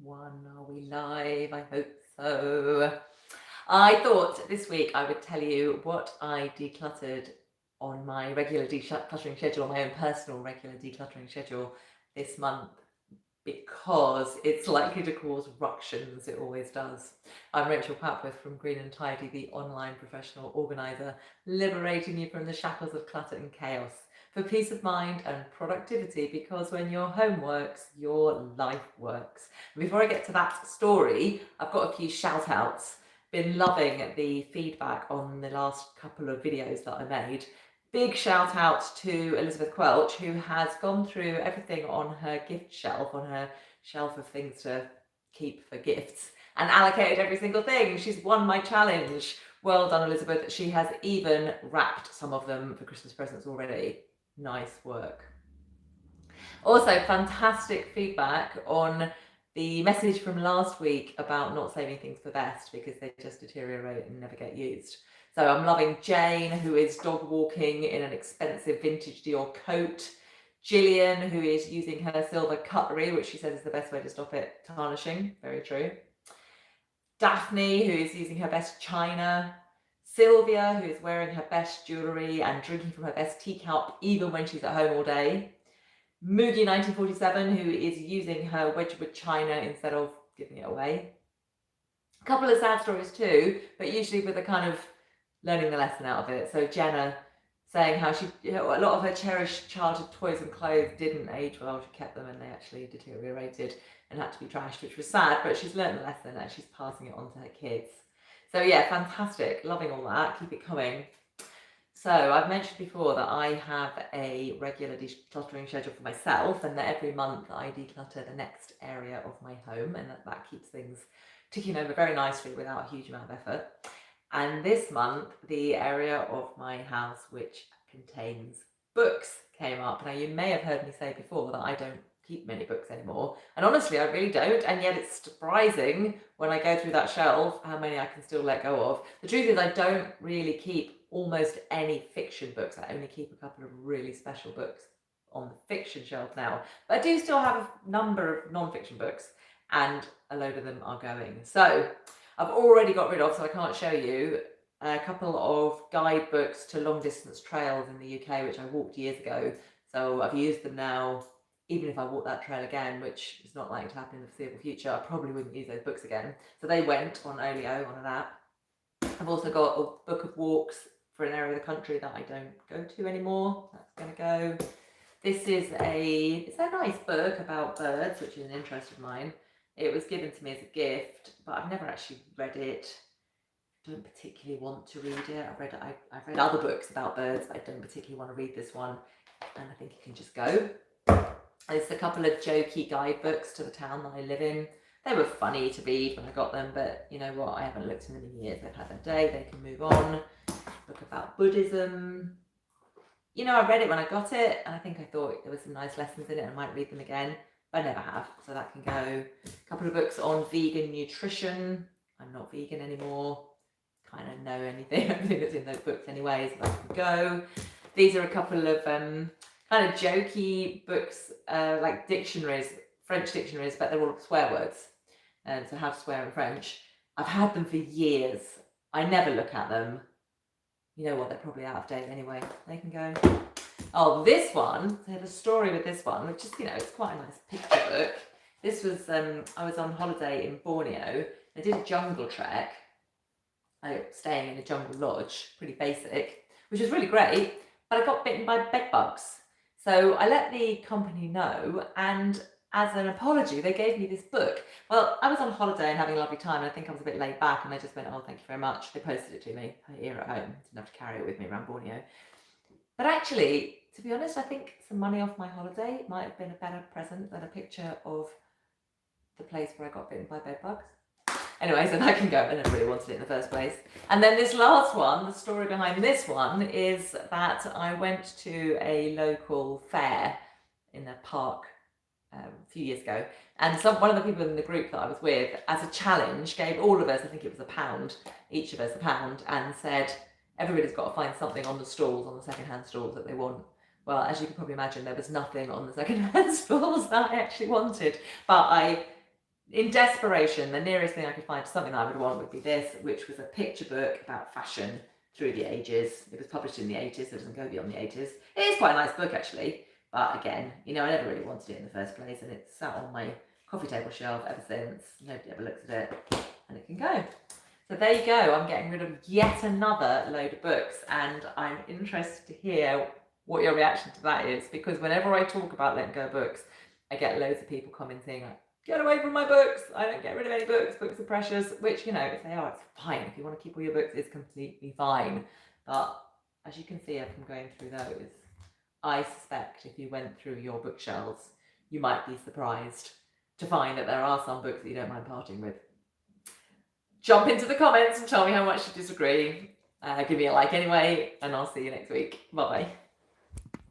One, are we live? I hope so. I thought this week I would tell you what I decluttered on my regular decluttering schedule, my own personal regular decluttering schedule this month, because it's likely to cause ructions. It always does. I'm Rachel Papworth from Green and Tidy, the online professional organiser, liberating you from the shackles of clutter and chaos for peace of mind and productivity, because when your home works, your life works. And before I get to that story, I've got a few shout outs. Been loving the feedback on the last couple of videos that I made. Big shout out to Elizabeth Quelch, who has gone through everything on her gift shelf, on her shelf of things to keep for gifts, and allocated every single thing. She's won my challenge. Well done, Elizabeth. She has even wrapped some of them for Christmas presents already. Nice work. Also, fantastic feedback on the message from last week about not saving things for best because they just deteriorate and never get used. So I'm loving Jane, who is dog walking in an expensive vintage Dior coat. Gillian, who is using her silver cutlery, which she says is the best way to stop it tarnishing. Very true. Daphne, who is using her best china. Sylvia, who is wearing her best jewellery and drinking from her best teacup, even when she's at home all day. Moogie 1947, who is using her Wedgwood china instead of giving it away. A couple of sad stories too, but usually with a kind of learning the lesson out of it. So Jenna saying how a lot of her cherished childhood toys and clothes didn't age well. She kept them and they actually deteriorated and had to be trashed, which was sad, but she's learned the lesson and she's passing it on to her kids. So yeah, fantastic, loving all that, keep it coming. So I've mentioned before that I have a regular decluttering schedule for myself, and that every month I declutter the next area of my home, and that keeps things ticking over very nicely without a huge amount of effort. And this month, the area of my house which contains books came up. Now, you may have heard me say before that I don't keep many books anymore, and honestly I really don't, and yet it's surprising when I go through that shelf how many I can still let go of. The truth is I don't really keep almost any fiction books. I only keep a couple of really special books on the fiction shelf now, but I do still have a number of non-fiction books, and a load of them are going. So I've already got rid of, so I can't show you, a couple of guidebooks to long distance trails in the UK, which I walked years ago. So I've used them now. Even if I walk that trail again, which is not likely to happen in the foreseeable future, I probably wouldn't use those books again. So they went on Olio, on that. I've also got a book of walks for an area of the country that I don't go to anymore. That's going to go. This is it's a nice book about birds, which is an interest of mine. It was given to me as a gift, but I've never actually read it. Don't particularly want to read it. I've read other books about birds, but I don't particularly want to read this one, and I think it can just go. It's a couple of jokey guidebooks to the town that I live in. They were funny to read when I got them, but you know what? I haven't looked in them in years. They've had their day, they can move on. Book about Buddhism. You know, I read it when I got it, and I think I thought there were some nice lessons in it, and I might read them again, but I never have, so that can go. A couple of books on vegan nutrition. I'm not vegan anymore. Kind of know everything that's in those books anyway, so that can go. These are a couple of kind of jokey books, like dictionaries, French dictionaries, but they're all swear words. So how to swear in French. I've had them for years. I never look at them. You know what, they're probably out of date anyway. They can go. Oh, this one, so the story with this one, which is, you know, it's quite a nice picture book. This was, I was on holiday in Borneo. I did a jungle trek, staying in a jungle lodge, pretty basic, which was really great, but I got bitten by bed bugs. So I let the company know, and as an apology, they gave me this book. Well, I was on holiday and having a lovely time, and I think I was a bit laid back, and I just went, oh, thank you very much. They posted it to me here at home. Didn't have to carry it with me around Borneo. But actually, to be honest, I think some money off my holiday might have been a better present than a picture of the place where I got bitten by bed bugs. Anyway, so that can go. I never really wanted it in the first place. And then this last one, the story behind this one is that I went to a local fair in a park a few years ago, and one of the people in the group that I was with, as a challenge, gave all of us, I think it was £1, each of us £1, and said everybody's got to find something on the stalls, on the second-hand stalls that they want. Well, as you can probably imagine, there was nothing on the second-hand stalls that I actually wanted, but I in desperation, the nearest thing I could find to something I would want would be this, which was a picture book about fashion through the ages. It was published in the 80s, so it doesn't go beyond the 80s. It is quite a nice book, actually. But again, you know, I never really wanted it in the first place, and it's sat on my coffee table shelf ever since. Nobody ever looks at it, and it can go. So there you go. I'm getting rid of yet another load of books, and I'm interested to hear what your reaction to that is, because whenever I talk about letting go of books, I get loads of people commenting like, get away from my books, I don't get rid of any books are precious, which, you know, if they are, it's fine. If you want to keep all your books, it's completely fine. But as you can see from going through those, I suspect if you went through your bookshelves, you might be surprised to find that there are some books that you don't mind parting with. Jump into the comments and tell me how much you disagree. Give me a like anyway, and I'll see you next week. Bye bye.